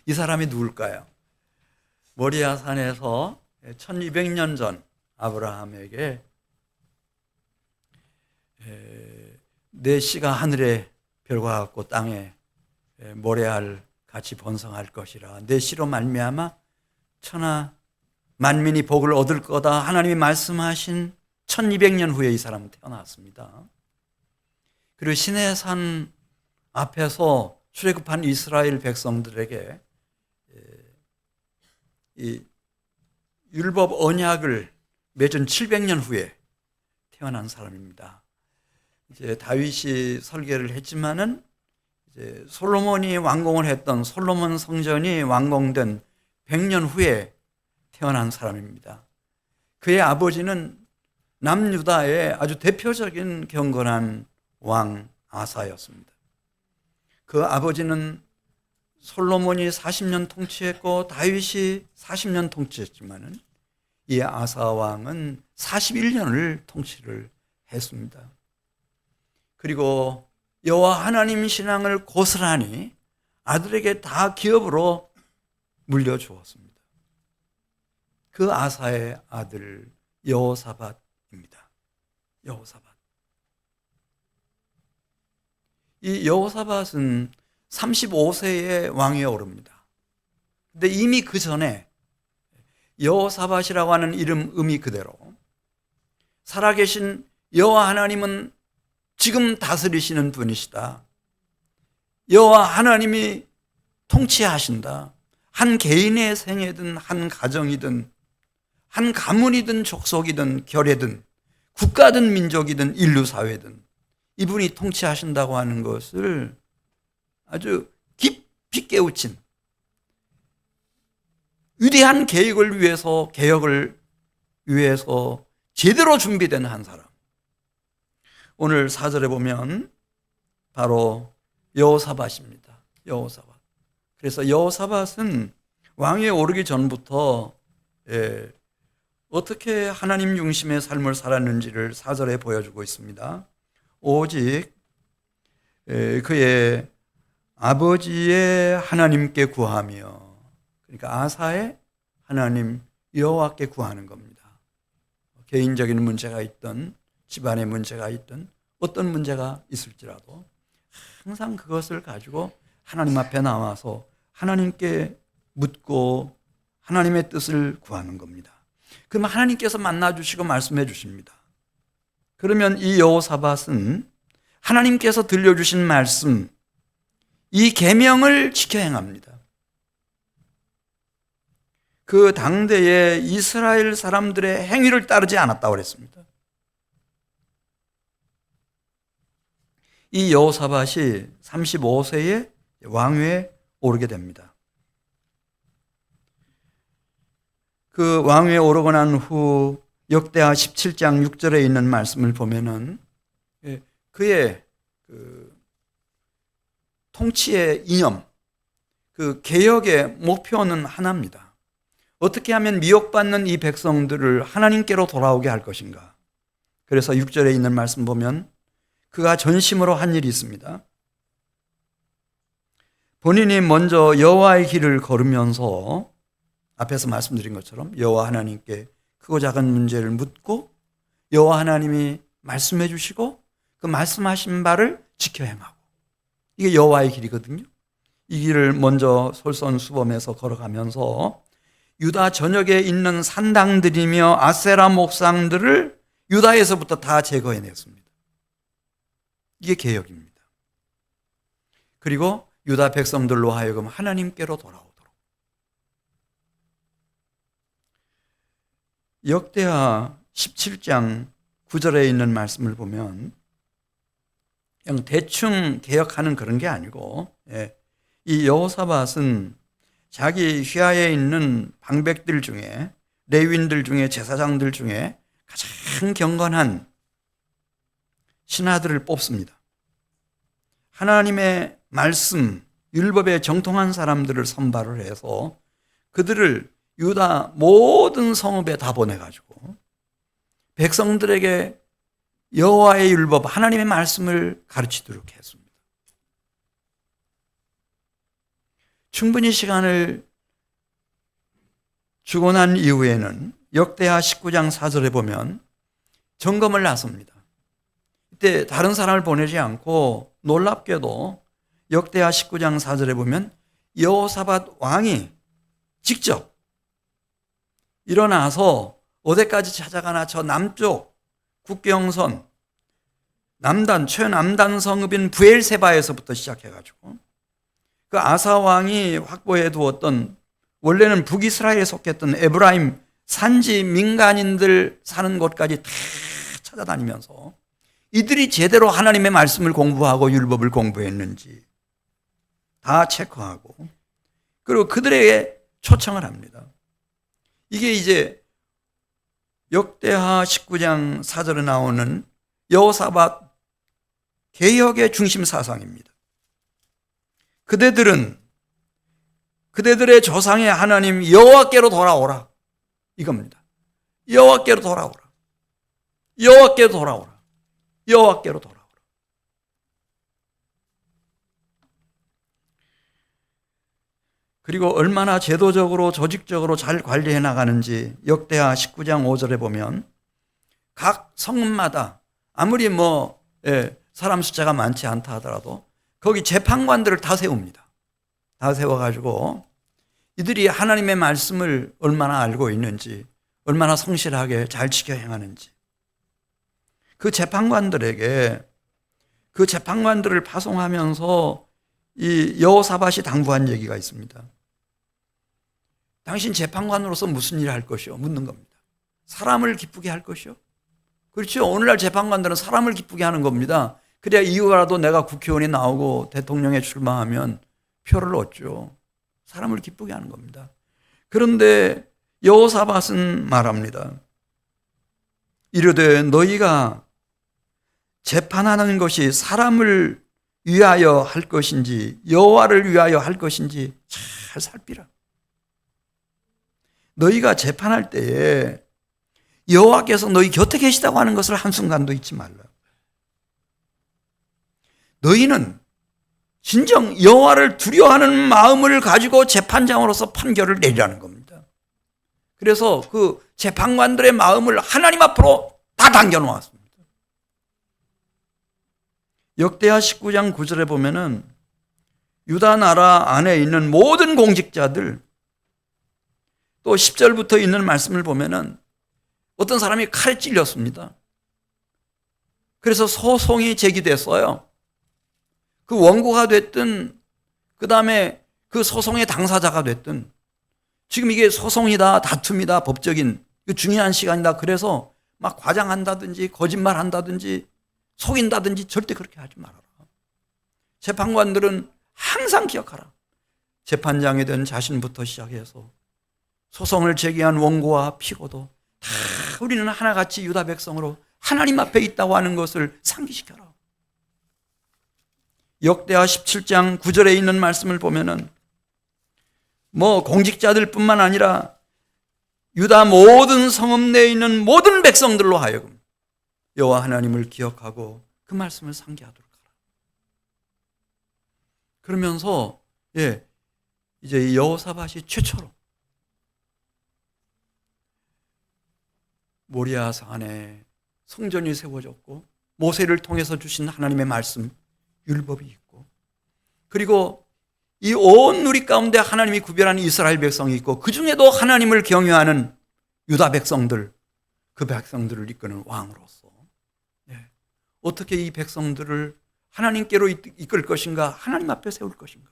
이 사람이 누굴까요? 모리아 산에서 1200년 전 아브라함에게 내 씨가 하늘의 별과 같고 땅에 모래알 같이 번성할 것이라, 내 씨로 말미암아 천하 만민이 복을 얻을 거다 하나님이 말씀하신 1200년 후에 이 사람은 태어났습니다. 그리고 시내산 앞에서 출애굽한 이스라엘 백성들에게 이 율법 언약을 맺은 700년 후에 태어난 사람입니다. 이제 다윗이 설계를 했지만은 이제 솔로몬이 완공을 했던 솔로몬 성전이 완공된 100년 후에 태어난 사람입니다. 그의 아버지는 남유다의 아주 대표적인 경건한 왕 아사였습니다. 그 아버지는 솔로몬이 40년 통치했고 다윗이 40년 통치했지만은 이 아사 왕은 41년을 통치를 했습니다. 그리고 여호와 하나님 신앙을 고스란히 아들에게 다 기업으로 물려주었습니다. 그 아사의 아들 여호사밧입니다. 여호사밧. 이 여호사밧은 35세에 왕위에 오릅니다. 근데 이미 그 전에 여호사밧이라고 하는 이름 의미 그대로 살아계신 여호와 하나님은 지금 다스리시는 분이시다. 여호와 하나님이 통치하신다. 한 개인의 생애든 한 가정이든 한 가문이든 족속이든 결례든 국가든 민족이든 인류 사회든 이분이 통치하신다고 하는 것을 아주 깊이 깨우친 위대한 계획을 위해서, 개혁을 위해서 제대로 준비된 한 사람. 오늘 4절에 보면 바로 여호사밧입니다. 여호사밧. 그래서 여호사밧은 왕위에 오르기 전부터 어떻게 하나님 중심의 삶을 살았는지를 4절에 보여주고 있습니다. 오직 그의 아버지의 하나님께 구하며, 그러니까 아사의 하나님 여호와께 구하는 겁니다. 개인적인 문제가 있든 집안의 문제가 있든 어떤 문제가 있을지라도 항상 그것을 가지고 하나님 앞에 나와서 하나님께 묻고 하나님의 뜻을 구하는 겁니다. 그럼 하나님께서 만나주시고 말씀해 주십니다. 그러면 이 여호사밧은 하나님께서 들려주신 말씀, 이 계명을 지켜 행합니다. 그 당대의 이스라엘 사람들의 행위를 따르지 않았다고 그랬습니다. 이 여호사밧이 35세에 왕위에 오르게 됩니다. 그 왕위에 오르고 난 후 역대하 17장 6절에 있는 말씀을 보면은 그의 통치의 이념, 그 개혁의 목표는 하나입니다. 어떻게 하면 미혹받는 이 백성들을 하나님께로 돌아오게 할 것인가. 그래서 6절에 있는 말씀 보면 그가 전심으로 한 일이 있습니다. 본인이 먼저 여호와의 길을 걸으면서 앞에서 말씀드린 것처럼 여호와 하나님께 크고 작은 문제를 묻고 여호와 하나님이 말씀해 주시고 그 말씀하신 바를 지켜 행하고, 이게 여호와의 길이거든요. 이 길을 먼저 솔선수범해서 걸어가면서 유다 전역에 있는 산당들이며 아세라 목상들을 유다에서부터 다 제거해냈습니다. 이게 개혁입니다. 그리고 유다 백성들로 하여금 하나님께로 돌아오도록. 역대하 17장 9절에 있는 말씀을 보면 그냥 대충 개혁하는 그런 게 아니고, 이 여호사밧은 자기 휘하에 있는 방백들 중에, 레위인들 중에, 제사장들 중에 가장 경건한 신하들을 뽑습니다. 하나님의 말씀, 율법에 정통한 사람들을 선발을 해서 그들을 유다 모든 성읍에 다 보내가지고 백성들에게 여호와의 율법, 하나님의 말씀을 가르치도록 했습니다. 충분히 시간을 주고 난 이후에는 역대하 19장 4절에 보면 점검을 나섭니다. 이때 다른 사람을 보내지 않고 놀랍게도 역대하 19장 4절에 보면 여호사밧 왕이 직접 일어나서 어디까지 찾아가나 저 남쪽 국경선 최남단 성읍인 브엘세바에서부터 시작해가지고 그 아사 왕이 확보해 두었던 원래는 북이스라엘에 속했던 에브라임 산지 민간인들 사는 곳까지 다 찾아다니면서 이들이 제대로 하나님의 말씀을 공부하고 율법을 공부했는지 다 체크하고 그리고 그들에게 초청을 합니다. 이게 이제 역대하 19장 4절에 나오는 여호사밧 개혁의 중심 사상입니다. 그대들의 조상의 하나님 여호와께로 돌아오라 이겁니다. 여호와께로 돌아오라. 여호와께로 돌아오라. 여호와께로 돌아오라. 그리고 얼마나 제도적으로 조직적으로 잘 관리해 나가는지 역대하 19장 5절에 보면 각 성읍마다 아무리 사람 숫자가 많지 않다 하더라도 거기 재판관들을 다 세웁니다. 다 세워가지고 이들이 하나님의 말씀을 얼마나 알고 있는지 얼마나 성실하게 잘 지켜 행하는지 그 재판관들을 파송하면서 이 여호사밧이 당부한 얘기가 있습니다. 당신 재판관으로서 무슨 일을 할 것이요? 묻는 겁니다. 사람을 기쁘게 할 것이요? 그렇죠. 오늘날 재판관들은 사람을 기쁘게 하는 겁니다. 그래야 이후라도 내가 국회의원이 나오고 대통령에 출마하면 표를 얻죠. 사람을 기쁘게 하는 겁니다. 그런데 여호사밧은 말합니다. 이르되 너희가 재판하는 것이 사람을 위하여 할 것인지 여호와를 위하여 할 것인지 잘 살피라. 너희가 재판할 때에 여호와께서 너희 곁에 계시다고 하는 것을 한순간도 잊지 말라. 너희는 진정 여호와를 두려워하는 마음을 가지고 재판장으로서 판결을 내리라는 겁니다. 그래서 그 재판관들의 마음을 하나님 앞으로 다 당겨놓았습니다. 역대하 19장 9절에 보면은 유다 나라 안에 있는 모든 공직자들 또 10절부터 있는 말씀을 보면은 어떤 사람이 칼에 찔렸습니다. 그래서 소송이 제기됐어요. 그 원고가 됐든 그 다음에 그 소송의 당사자가 됐든 지금 이게 소송이다 다툼이다 법적인 중요한 시간이다 그래서 막 과장한다든지 거짓말한다든지 속인다든지 절대 그렇게 하지 말아라. 재판관들은 항상 기억하라. 재판장이 된 자신부터 시작해서 소송을 제기한 원고와 피고도 다 우리는 하나같이 유다 백성으로 하나님 앞에 있다고 하는 것을 상기시켜라. 역대하 17장 9절에 있는 말씀을 보면은 공직자들뿐만 아니라 유다 모든 성읍 내에 있는 모든 백성들로 하여금 여호와 하나님을 기억하고 그 말씀을 상기하도록 하라. 그러면서 이제 여호사밧이 최초로 모리아 산에 성전이 세워졌고 모세를 통해서 주신 하나님의 말씀 율법이 있고 그리고 이 온 누리 가운데 하나님이 구별한 이스라엘 백성이 있고 그 중에도 하나님을 경외하는 유다 백성들 그 백성들을 이끄는 왕으로서 어떻게 이 백성들을 하나님께로 이끌 것인가 하나님 앞에 세울 것인가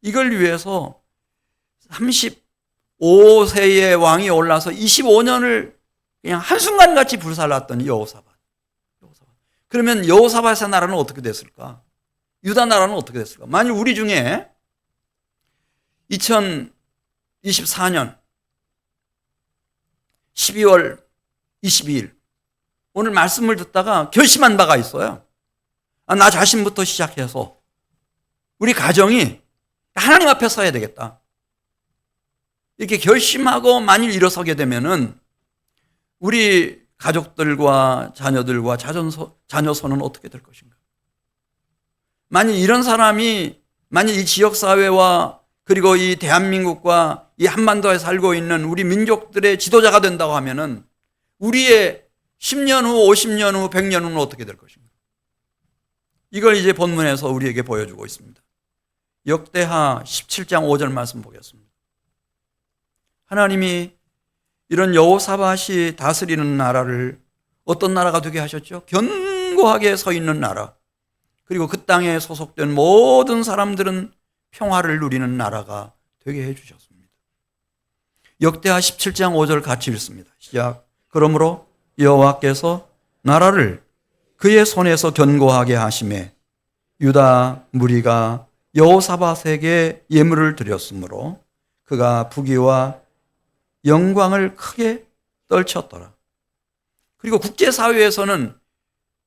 이걸 위해서 35세의 왕이 올라서 25년을 그냥 한순간같이 불살랐던 여호사밧. 그러면 여호사밧의 나라는 어떻게 됐을까? 유다 나라는 어떻게 됐을까? 만일 우리 중에 2024년 12월 22일 오늘 말씀을 듣다가 결심한 바가 있어요. 나 자신부터 시작해서 우리 가정이 하나님 앞에 서야 되겠다. 이렇게 결심하고 만일 일어서게 되면은 우리 가족들과 자녀들과 자녀손은 어떻게 될 것인가? 만일 이런 사람이 만일 이 지역사회와 그리고 이 대한민국과 이 한반도에 살고 있는 우리 민족들의 지도자가 된다고 하면은 우리의 10년 후, 50년 후, 100년 후는 어떻게 될 것인가? 이걸 이제 본문에서 우리에게 보여주고 있습니다. 역대하 17장 5절 말씀 보겠습니다. 하나님이 이런 여호사밧이 다스리는 나라를 어떤 나라가 되게 하셨죠? 견고하게 서 있는 나라. 그리고 그 땅에 소속된 모든 사람들은 평화를 누리는 나라가 되게 해주셨습니다. 역대하 17장 5절 같이 읽습니다. 시작. 그러므로 여호와께서 나라를 그의 손에서 견고하게 하심에 유다 무리가 여호사밧에게 예물을 드렸으므로 그가 부귀와 영광을 크게 떨쳤더라. 그리고 국제사회에서는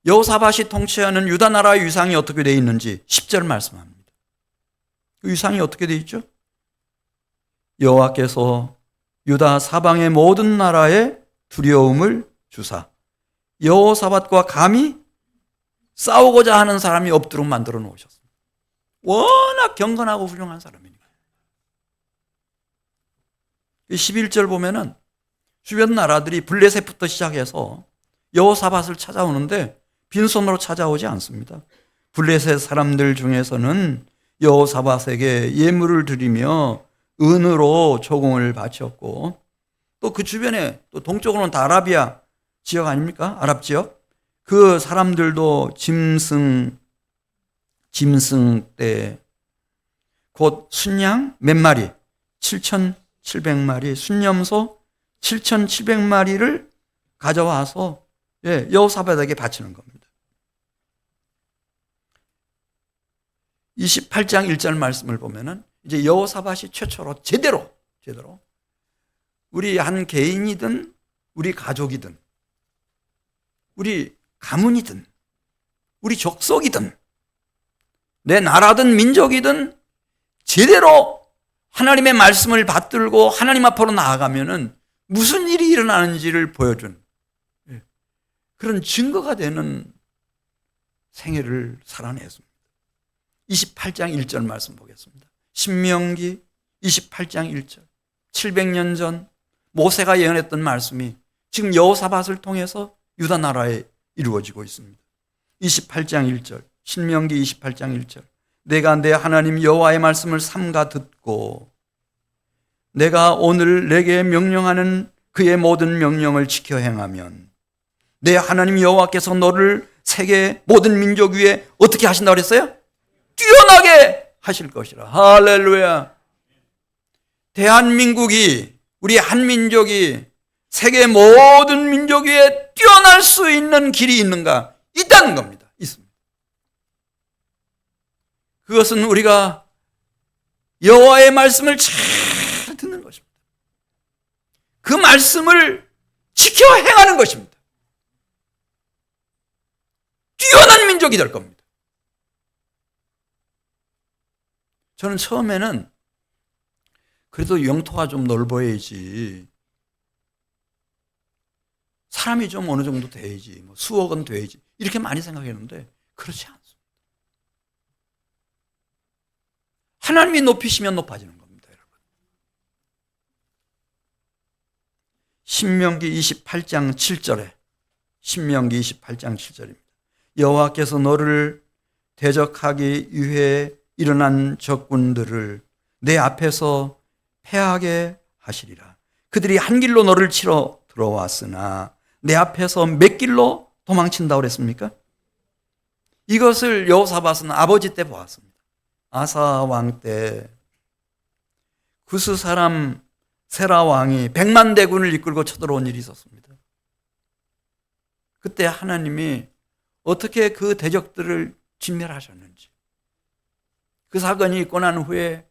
여호사밧이 통치하는 유다 나라의 위상이 어떻게 되어 있는지 10절 말씀합니다. 그 위상이 어떻게 되어 있죠? 여호와께서 유다 사방의 모든 나라에 두려움을 주사 여호사밧과 감히 싸우고자 하는 사람이 없도록 만들어 놓으셨습니다. 워낙 경건하고 훌륭한 사람이니까. 11절 보면은 주변 나라들이 블레셋부터 시작해서 여호사밧을 찾아오는데 빈손으로 찾아오지 않습니다. 블레셋 사람들 중에서는 여호사밧에게 예물을 드리며 은으로 조공을 바쳤고 또 그 주변에 또 동쪽으로는 다 아라비아 지역 아닙니까? 아랍 지역. 그 사람들도 짐승 때 곧 순양 몇 마리 7,700마리 순염소 7,700마리를 가져와서 여호사밧에게 바치는 겁니다. 28장 1절 말씀을 보면은 이제 여호사밧이 최초로 제대로 우리 한 개인이든 우리 가족이든 우리 가문이든 우리 족속이든 내 나라든 민족이든 제대로 하나님의 말씀을 받들고 하나님 앞으로 나아가면은 무슨 일이 일어나는지를 보여준 그런 증거가 되는 생애를 살아냈습니다. 28장 1절 말씀 보겠습니다. 신명기 28장 1절 700년 전 모세가 예언했던 말씀이 지금 여호사밧을 통해서 유다 나라에 이루어지고 있습니다. 28장 1절 신명기 28장 1절 내가 내 하나님 여호와의 말씀을 삼가 듣고 내가 오늘 내게 명령하는 그의 모든 명령을 지켜 행하면 내 하나님 여호와께서 너를 세계 모든 민족 위에 어떻게 하신다고 그랬어요? 뛰어나게 하실 것이라. 할렐루야. 대한민국이 우리 한민족이 세계 모든 민족 위에 뛰어날 수 있는 길이 있는가? 있다는 겁니다. 있습니다. 그것은 우리가 여호와의 말씀을 잘 듣는 것입니다. 그 말씀을 지켜 행하는 것입니다. 뛰어난 민족이 될 겁니다. 저는 처음에는 그래도 영토가 좀 넓어야지 사람이 좀 어느 정도 돼야지 뭐 수억은 돼야지 이렇게 많이 생각했는데 그렇지 않습니다. 하나님이 높이시면 높아지는 겁니다. 여러분. 신명기 28장 7절에 신명기 28장 7절입니다. 여호와께서 너를 대적하기 위해 일어난 적군들을 내 앞에서 패하게 하시리라. 그들이 한 길로 너를 치러 들어왔으나 내 앞에서 몇 길로 도망친다고 그랬습니까? 이것을 여호사밧은 아버지 때 보았습니다. 아사 왕 때 구스 사람 세라 왕이 100만 대군을 이끌고 쳐들어온 일이 있었습니다. 그때 하나님이 어떻게 그 대적들을 진멸하셨는지 그 사건이 있고 난 후에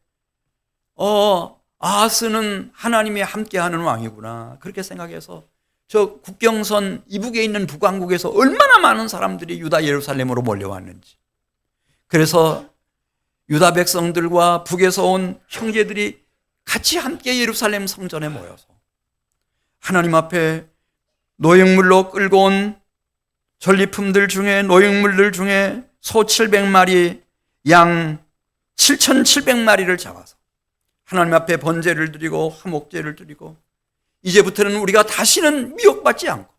아하스는 하나님이 함께하는 왕이구나 그렇게 생각해서 저 국경선 이북에 있는 북왕국에서 얼마나 많은 사람들이 유다 예루살렘으로 몰려왔는지 그래서 유다 백성들과 북에서 온 형제들이 같이 함께 예루살렘 성전에 모여서 하나님 앞에 노획물로 끌고 온 전리품들 중에 노획물들 중에 소 700마리 양 7,700마리를 잡아서 하나님 앞에 번제를 드리고 화목제를 드리고 이제부터는 우리가 다시는 미혹받지 않고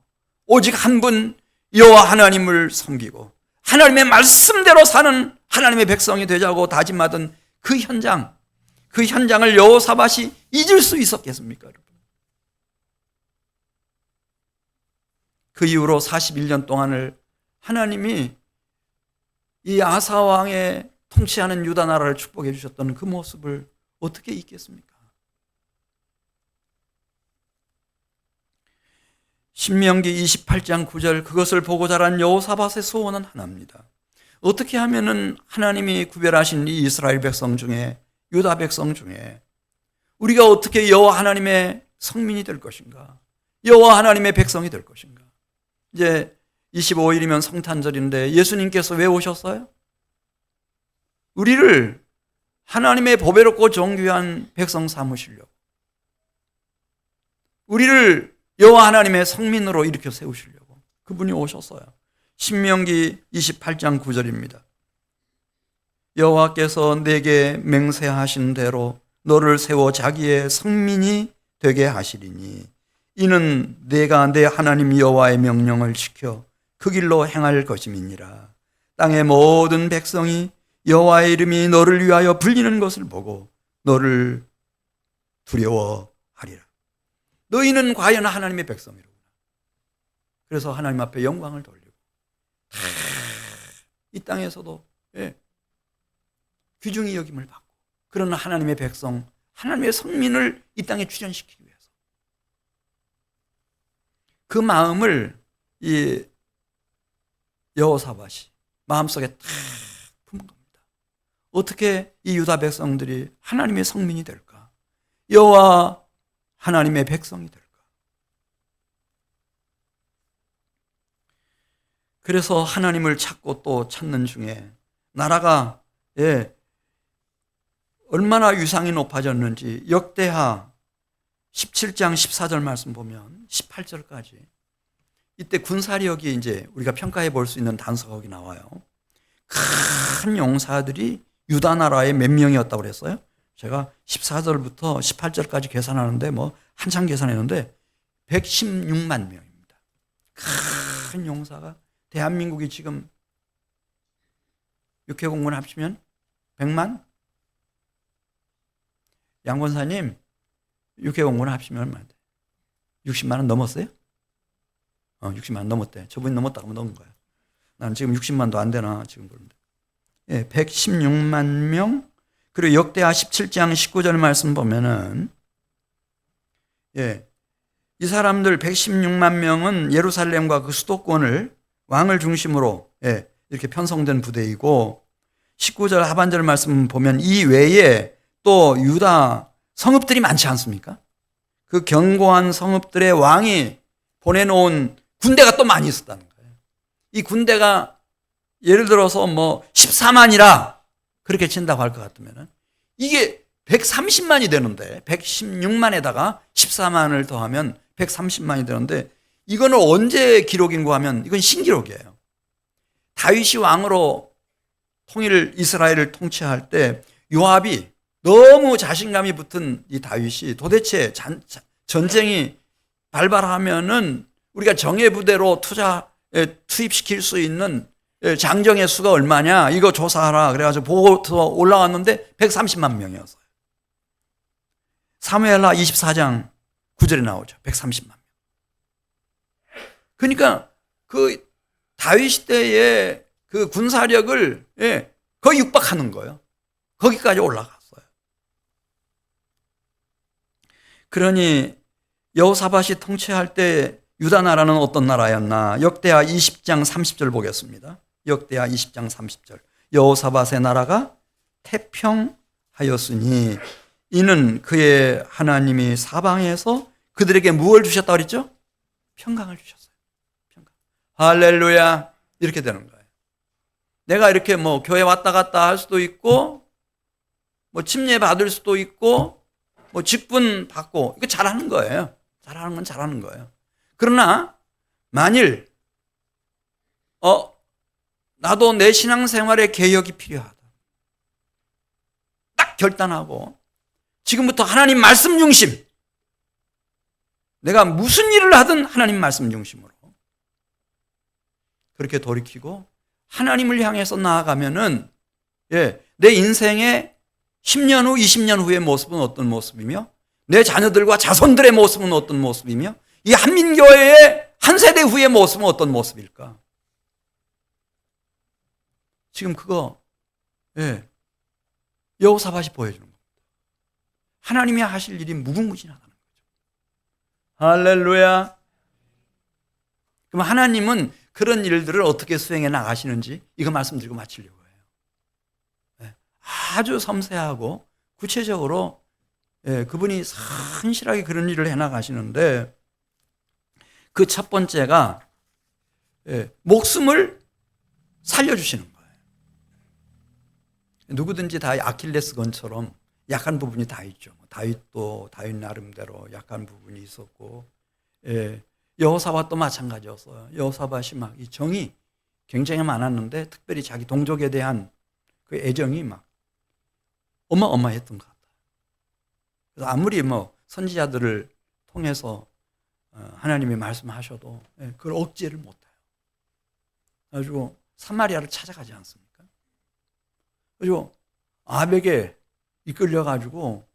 오직 한 분 여호와 하나님을 섬기고 하나님의 말씀대로 사는 하나님의 백성이 되자고 다짐하던 그 현장을 여호사밧이 잊을 수 있었겠습니까, 여러분? 그 이후로 41년 동안을 하나님이 이 아사 왕의 통치하는 유다 나라를 축복해 주셨던 그 모습을 어떻게 잊겠습니까? 신명기 28장 9절, 그것을 보고 자란 여호사밧의 소원은 하나입니다. 어떻게 하면은 하나님이 구별하신 이 이스라엘 백성 중에, 유다 백성 중에 우리가 어떻게 여호와 하나님의 성민이 될 것인가, 여호와 하나님의 백성이 될 것인가. 이제 25일이면 성탄절인데 예수님께서 왜 오셨어요? 우리를 하나님의 보배롭고 정귀한 백성 삼으시려고, 우리를 여호와 하나님의 성민으로 일으켜 세우시려고 그분이 오셨어요. 신명기 28장 9절입니다. 여호와께서 내게 맹세하신 대로 너를 세워 자기의 성민이 되게 하시리니 이는 내가 내 하나님 여호와의 명령을 지켜 그 길로 행할 것임이니라. 땅의 모든 백성이 여호와의 이름이 너를 위하여 불리는 것을 보고 너를 두려워하리라. 너희는 과연 하나님의 백성이로구나. 그래서 하나님 앞에 영광을 돌리고 이 땅에서도 귀중히 여김을 받고 그런 하나님의 백성, 하나님의 성민을 이 땅에 출현시키기 위해서 그 마음을 이 여호사밧이 마음속에 탁 품은 겁니다. 어떻게 이 유다 백성들이 하나님의 성민이 될까? 여호와 하나님의 백성이 될까? 그래서 하나님을 찾고 또 찾는 중에 나라가 얼마나 위상이 높아졌는지 역대하 17장 14절 말씀 보면 18절까지 이때 군사력이 이제 우리가 평가해 볼 수 있는 단서가 거기 나와요. 큰 용사들이 유다 나라에 몇 명이었다고 그랬어요? 제가 14절부터 18절까지 계산하는데 한참 계산했는데 116만 명입니다. 큰 용사가 대한민국이 지금 육해공군 합치면 100만? 양 권사님, 육해공군 합치면 얼마나 돼? 60만 원 넘었어요? 60만 원 넘었대. 저분이 넘었다고 하면 넘은 거야. 난 지금 60만도 안 되나 지금 그런데. 116만 명. 그리고 역대하 17장 19절 말씀 보면은 이 사람들 116만 명은 예루살렘과 그 수도권을 왕을 중심으로 이렇게 편성된 부대이고 19절 하반절 말씀 보면 이 외에 또 유다 성읍들이 많지 않습니까? 그 견고한 성읍들의 왕이 보내놓은 군대가 또 많이 있었다는 거예요. 이 군대가 예를 들어서 14만이라 그렇게 친다고 할 것 같으면 이게 130만이 되는데 116만에다가 14만을 더하면 130만이 되는데 이거는 언제 기록인고 하면 이건 신기록이에요. 다윗이 왕으로 이스라엘을 통치할 때 요압이 너무 자신감이 붙은 이 다윗이 도대체 전쟁이 발발하면은 우리가 정예부대로 투입시킬 수 있는 장정의 수가 얼마냐 이거 조사하라 그래가지고 보고서 올라왔는데 130만 명이었어요. 사무엘하 24장 9절에 나오죠. 130만 명. 그러니까 그 다윗 시대의 그 군사력을 거의 육박하는 거예요. 거기까지 올라갔어요. 그러니 여호사밧이 통치할 때 유다 나라는 어떤 나라였나? 역대하 20장 30절 보겠습니다. 역대하 20장 30절. 여호사밧의 나라가 태평하였으니 이는 그의 하나님이 사방에서 그들에게 무엇을 주셨다고 그랬죠? 평강을 주셨어요. 평강. 할렐루야. 이렇게 되는 거예요. 내가 이렇게 교회 왔다 갔다 할 수도 있고 침례 받을 수도 있고 직분 받고 이거 잘하는 거예요. 잘하는 건 잘하는 거예요. 그러나 만일 나도 내 신앙생활에 개혁이 필요하다. 딱 결단하고 지금부터 하나님 말씀 중심. 내가 무슨 일을 하든 하나님 말씀 중심으로. 그렇게 돌이키고 하나님을 향해서 나아가면은 내 인생의 10년 후, 20년 후의 모습은 어떤 모습이며 내 자녀들과 자손들의 모습은 어떤 모습이며 이 한민교회의 한 세대 후의 모습은 어떤 모습일까? 지금 그거 여호사밧이 보여주는 겁니다. 하나님이 하실 일이 무궁무진하다는 거죠. 할렐루야. 그럼 하나님은 그런 일들을 어떻게 수행해 나가시는지 이거 말씀드리고 마치려고 해요. 아주 섬세하고 구체적으로 그분이 산실하게 그런 일을 해 나가시는데 그 첫 번째가 목숨을 살려주시는 거예요. 누구든지 다 아킬레스건처럼 약한 부분이 다 있죠. 다윗도 다윗 나름대로 약한 부분이 있었고 여호사밧도 마찬가지였어요. 여호사밧이 막 이 정이 굉장히 많았는데 특별히 자기 동족에 대한 그 애정이 막 어마어마했던 것 같아요. 그래서 아무리 선지자들을 통해서 하나님이 말씀하셔도 그걸 억제를 못해요. 그래가지고 사마리아를 찾아가지 않습니까? 그리고 아벡에 이끌려가지고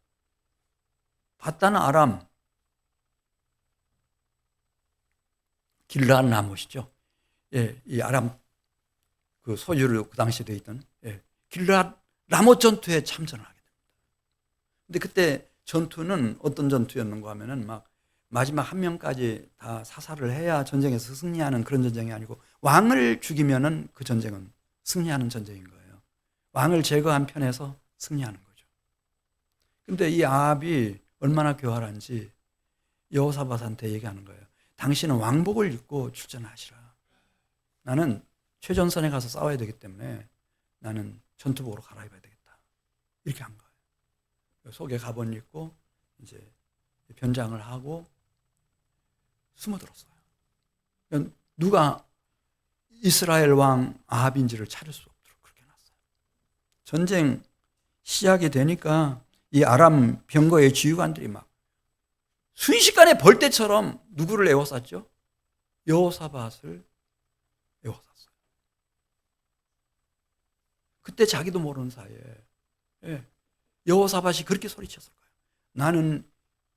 바단 아람 길르앗 라못이죠. 이 아람 그 소유를 그 당시에 돼 있던 길르앗 라못 전투에 참전을 하게 됩니다. 근데 그때 전투는 어떤 전투였는가 하면은 막 마지막 한 명까지 다 사살을 해야 전쟁에서 승리하는 그런 전쟁이 아니고 왕을 죽이면은 그 전쟁은 승리하는 전쟁인 거예요. 왕을 제거한 편에서 승리하는 거죠. 근데 이 아합이 얼마나 교활한지 여호사밧한테 얘기하는 거예요. 당신은 왕복을 입고 출전하시라. 나는 최전선에 가서 싸워야 되기 때문에 나는 전투복으로 갈아입어야 되겠다. 이렇게 한 거예요. 속에 가본 입고 이제 변장을 하고 숨어들었어요. 누가 이스라엘 왕 아합인지를 찾을 수 없도록 그렇게 놨어요. 전쟁 시작이 되니까 이 아람 병거의 지휘관들이 막 순식간에 벌떼처럼 누구를 에워쌌죠? 여호사밧을 에워쌌어요. 그때 자기도 모르는 사이에 여호사밧이 그렇게 소리쳤을 거예요. 나는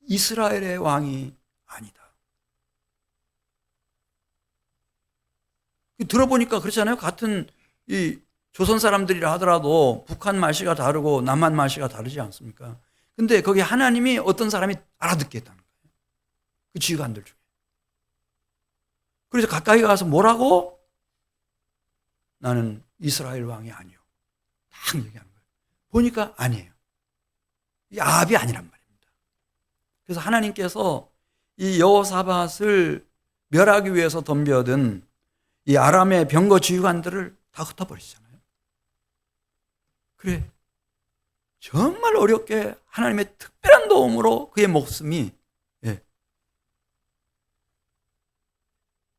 이스라엘의 왕이 아니다. 들어보니까 그렇잖아요. 같은 이 조선 사람들이라 하더라도 북한 말씨가 다르고 남한 말씨가 다르지 않습니까? 근데 거기 하나님이 어떤 사람이 알아듣게 했다는 거예요. 그 지휘관들 중에. 그래서 가까이 가서 뭐라고? 나는 이스라엘 왕이 아니요. 딱 얘기하는 거예요. 보니까 아니에요. 이 아합이 아니란 말입니다. 그래서 하나님께서 이 여호사밧을 멸하기 위해서 덤벼든 이 아람의 병거 지휘관들을 다 흩어버리시잖아요. 그래, 정말 어렵게 하나님의 특별한 도움으로 그의 목숨이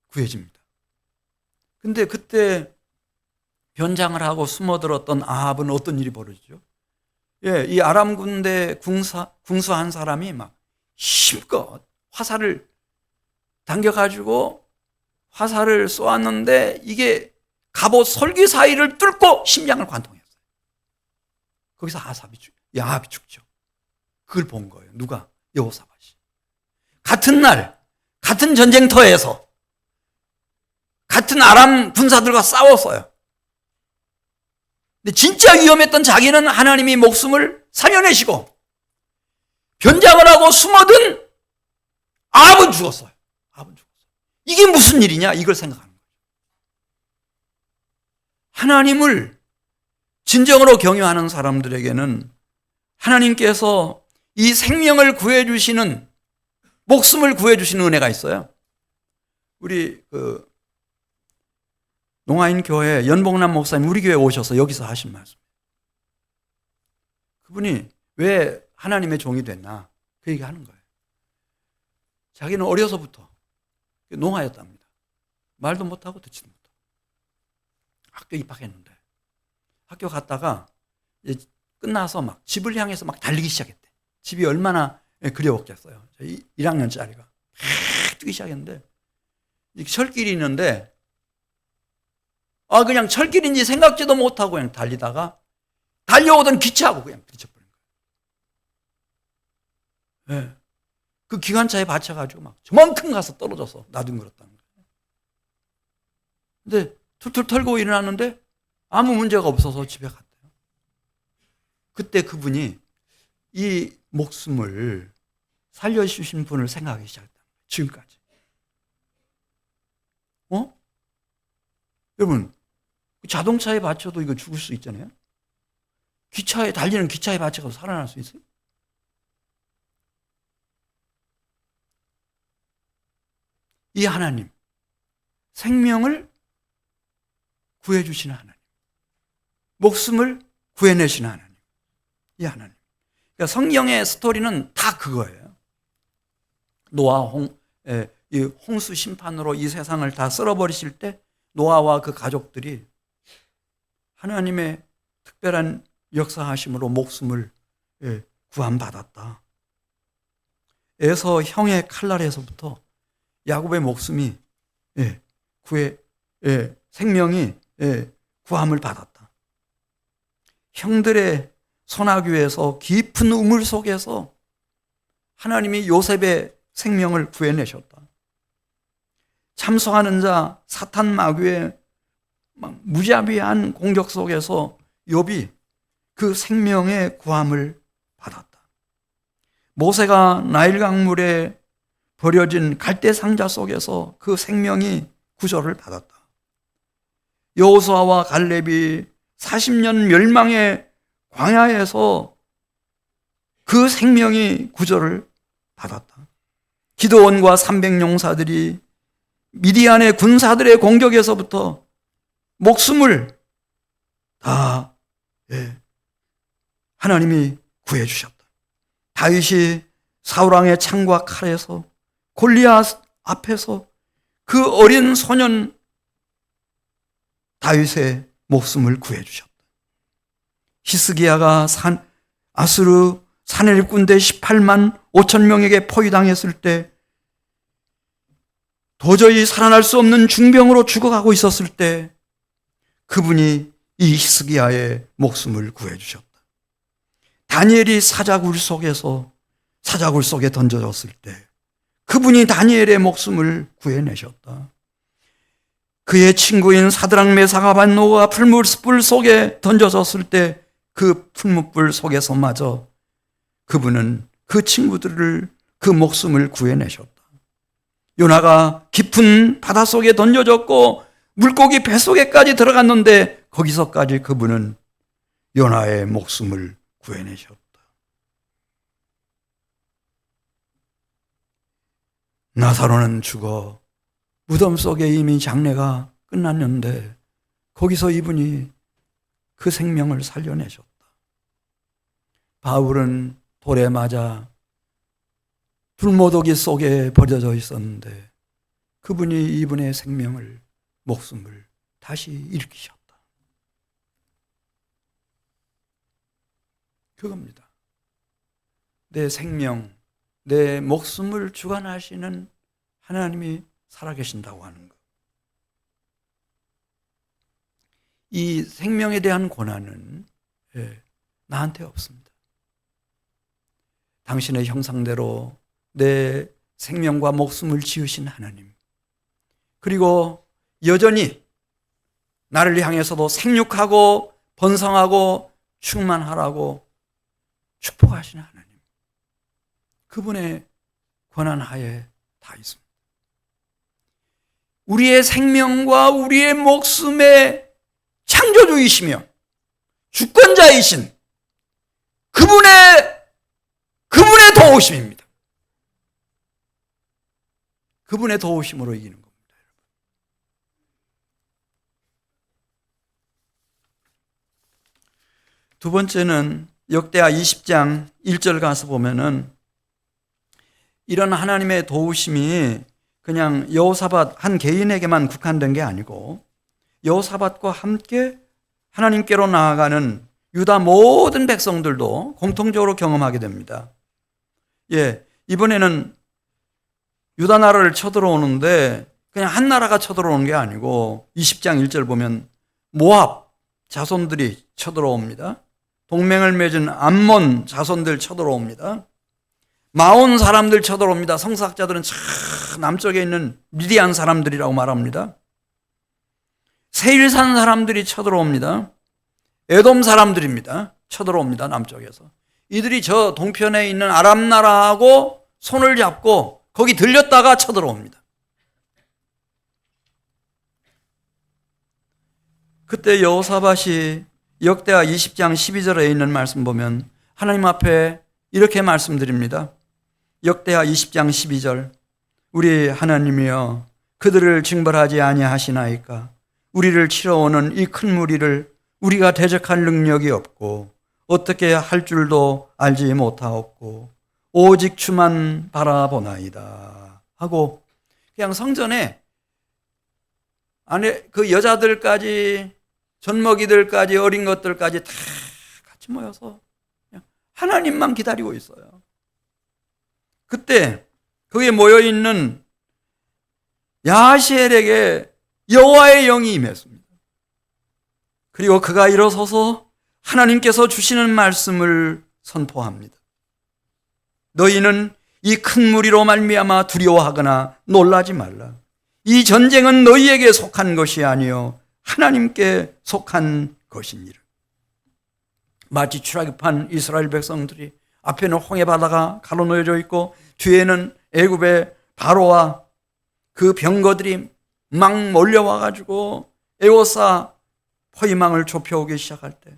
구해집니다. 근데 그때 변장을 하고 숨어들었던 아합은 어떤 일이 벌어지죠? 이 아람 군대 궁수 한 사람이 막 힘껏 화살을 당겨가지고 화살을 쏘았는데 이게 갑옷 솔기 사이를 뚫고 심장을 관통했어요. 거기서 아합이 죽죠. 그걸 본 거예요. 누가? 여호사밧이. 같은 날, 같은 전쟁터에서 같은 아람 군사들과 싸웠어요. 근데 진짜 위험했던 자기는 하나님이 목숨을 살려내시고 변장을 하고 숨어든 아합은 죽었어요. 아합은 죽었어요. 이게 무슨 일이냐? 이걸 생각하는 거예요. 하나님을 진정으로 경외하는 사람들에게는 하나님께서 이 생명을 구해주시는, 목숨을 구해주시는 은혜가 있어요. 우리 농아인 교회 연봉남 목사님 우리 교회에 오셔서 여기서 하신 말씀. 그분이 왜 하나님의 종이 됐나? 그 얘기 하는 거예요. 자기는 어려서부터 농아였답니다. 말도 못하고 듣지도 못하고. 학교 입학했는데 학교 갔다가 이제 끝나서 막 집을 향해서 막 달리기 시작했대. 집이 얼마나 그리웠겠어요. 1학년짜리가 뛰기 시작했는데 철길이 있는데 그냥 철길인지 생각지도 못하고 그냥 달리다가 달려오던 기차하고 그냥 부딪혀버린 거예요. 네. 그 기관차에 받쳐가지고 막 저만큼 가서 떨어져서 나둥그렇다는 거예요. 근데 툴툴 털고 일어났는데 아무 문제가 없어서 집에 갔대요. 그때 그분이 이 목숨을 살려주신 분을 생각하기 시작했다. 지금까지. 여러분, 자동차에 받쳐도 이거 죽을 수 있잖아요. 달리는 기차에 받쳐서 살아날 수 있어요? 이 하나님, 생명을 구해주시는 하나님, 목숨을 구해내시는 하나님, 이 하나님. 그러니까 성경의 스토리는 다 그거예요. 노아 이 홍수 심판으로 이 세상을 다 쓸어버리실 때 노아와 그 가족들이 하나님의 특별한 역사하심으로 목숨을 구원받았다. 에서 형의 칼날에서부터 야곱의 목숨이 생명이 구함을 받았다. 형들의 소나귀에서 깊은 우물 속에서 하나님이 요셉의 생명을 구해내셨다. 참소하는 자 사탄 마귀의 무자비한 공격 속에서 욥이 그 생명의 구함을 받았다. 모세가 나일 강물에 버려진 갈대 상자 속에서 그 생명이 구조를 받았다. 여호수아와 갈렙이 40년 멸망의 광야에서 그 생명이 구조를 받았다. 기드온과 300용사들이 미디안의 군사들의 공격에서부터 목숨을 다 하나님이 구해주셨다. 다윗이 사울왕의 창과 칼에서 골리앗 앞에서 그 어린 소년 다윗의 목숨을 구해주셨다. 히스기야가 아수르 사내립 군대 18만 5천 명에게 포위당했을 때 도저히 살아날 수 없는 중병으로 죽어가고 있었을 때 그분이 이 히스기야의 목숨을 구해주셨다. 다니엘이 사자굴 속에 던져졌을 때 그분이 다니엘의 목숨을 구해내셨다. 그의 친구인 사드락 메삭 아벳노고가 풀무불 속에 던져졌을 때 그 풀무불 속에서마저 그분은 그 친구들을 그 목숨을 구해내셨다. 요나가 깊은 바닷속에 던져졌고 물고기 뱃속에까지 들어갔는데 거기서까지 그분은 요나의 목숨을 구해내셨다. 나사로는 죽어 무덤 속에 이미 장례가 끝났는데 거기서 이분이 그 생명을 살려내셨다. 바울은 돌에 맞아 불모독이 속에 버려져 있었는데 그분이 이분의 생명을, 목숨을 다시 일으키셨다. 그겁니다. 내 생명, 내 목숨을 주관하시는 하나님이 살아계신다고 하는 것. 이 생명에 대한 권한은 나한테 없습니다. 당신의 형상대로 내 생명과 목숨을 지으신 하나님, 그리고 여전히 나를 향해서도 생육하고 번성하고 충만하라고 축복하시는 하나님, 그분의 권한 하에 다 있습니다. 우리의 생명과 우리의 목숨의 창조주이시며 주권자이신 그분의 도우심입니다. 그분의 도우심으로 이기는 겁니다. 두 번째는 역대하 20장 1절 가서 보면은 이런 하나님의 도우심이 그냥 여호사밧 한 개인에게만 국한된 게 아니고 여호사밧과 함께 하나님께로 나아가는 유다 모든 백성들도 공통적으로 경험하게 됩니다. 이번에는 유다 나라를 쳐들어오는데 그냥 한 나라가 쳐들어오는 게 아니고 20장 1절 보면 모압 자손들이 쳐들어옵니다. 동맹을 맺은 암몬 자손들 쳐들어옵니다. 마온 사람들 쳐들어옵니다. 성서학자들은 저 남쪽에 있는 미디안 사람들이라고 말합니다. 세일산 사람들이 쳐들어옵니다. 에돔 사람들입니다. 쳐들어옵니다. 남쪽에서. 이들이 저 동편에 있는 아람 나라하고 손을 잡고 거기 들렸다가 쳐들어옵니다. 그때 여호사밧이 역대하 20장 12절에 있는 말씀 보면 하나님 앞에 이렇게 말씀드립니다. 역대하 20장 12절 우리 하나님이여 그들을 징벌하지 아니하시나이까 우리를 치러오는 이 큰 무리를 우리가 대적할 능력이 없고 어떻게 할 줄도 알지 못하옵고 오직 주만 바라보나이다 하고 그냥 성전에 안에 그 여자들까지 젖먹이들까지 어린 것들까지 다 같이 모여서 그냥 하나님만 기다리고 있어요. 그때 거기에 모여있는 야하시엘에게 여호와의 영이 임했습니다. 그리고 그가 일어서서 하나님께서 주시는 말씀을 선포합니다. 너희는 이 큰 무리로 말미암아 두려워하거나 놀라지 말라. 이 전쟁은 너희에게 속한 것이 아니요 하나님께 속한 것이니라. 마치 추락입한 이스라엘 백성들이 앞에는 홍해 바다가 가로놓여져 있고 뒤에는 애굽의 바로와 그 병거들이 막 몰려와가지고 에워싸 포위망을 좁혀오기 시작할 때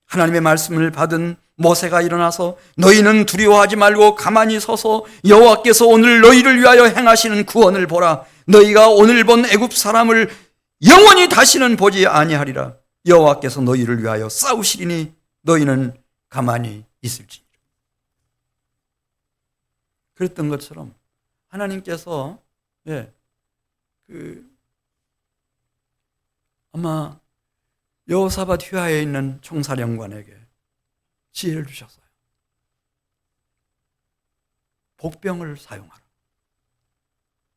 하나님의 말씀을 받은 모세가 일어나서 너희는 두려워하지 말고 가만히 서서 여호와께서 오늘 너희를 위하여 행하시는 구원을 보라. 너희가 오늘 본 애굽 사람을 영원히 다시는 보지 아니하리라. 여호와께서 너희를 위하여 싸우시리니 너희는 가만히 있을지니라. 그랬던 것처럼 하나님께서 아마 여호사밧 휘하에 있는 총사령관에게 지혜를 주셨어요. 복병을 사용하라.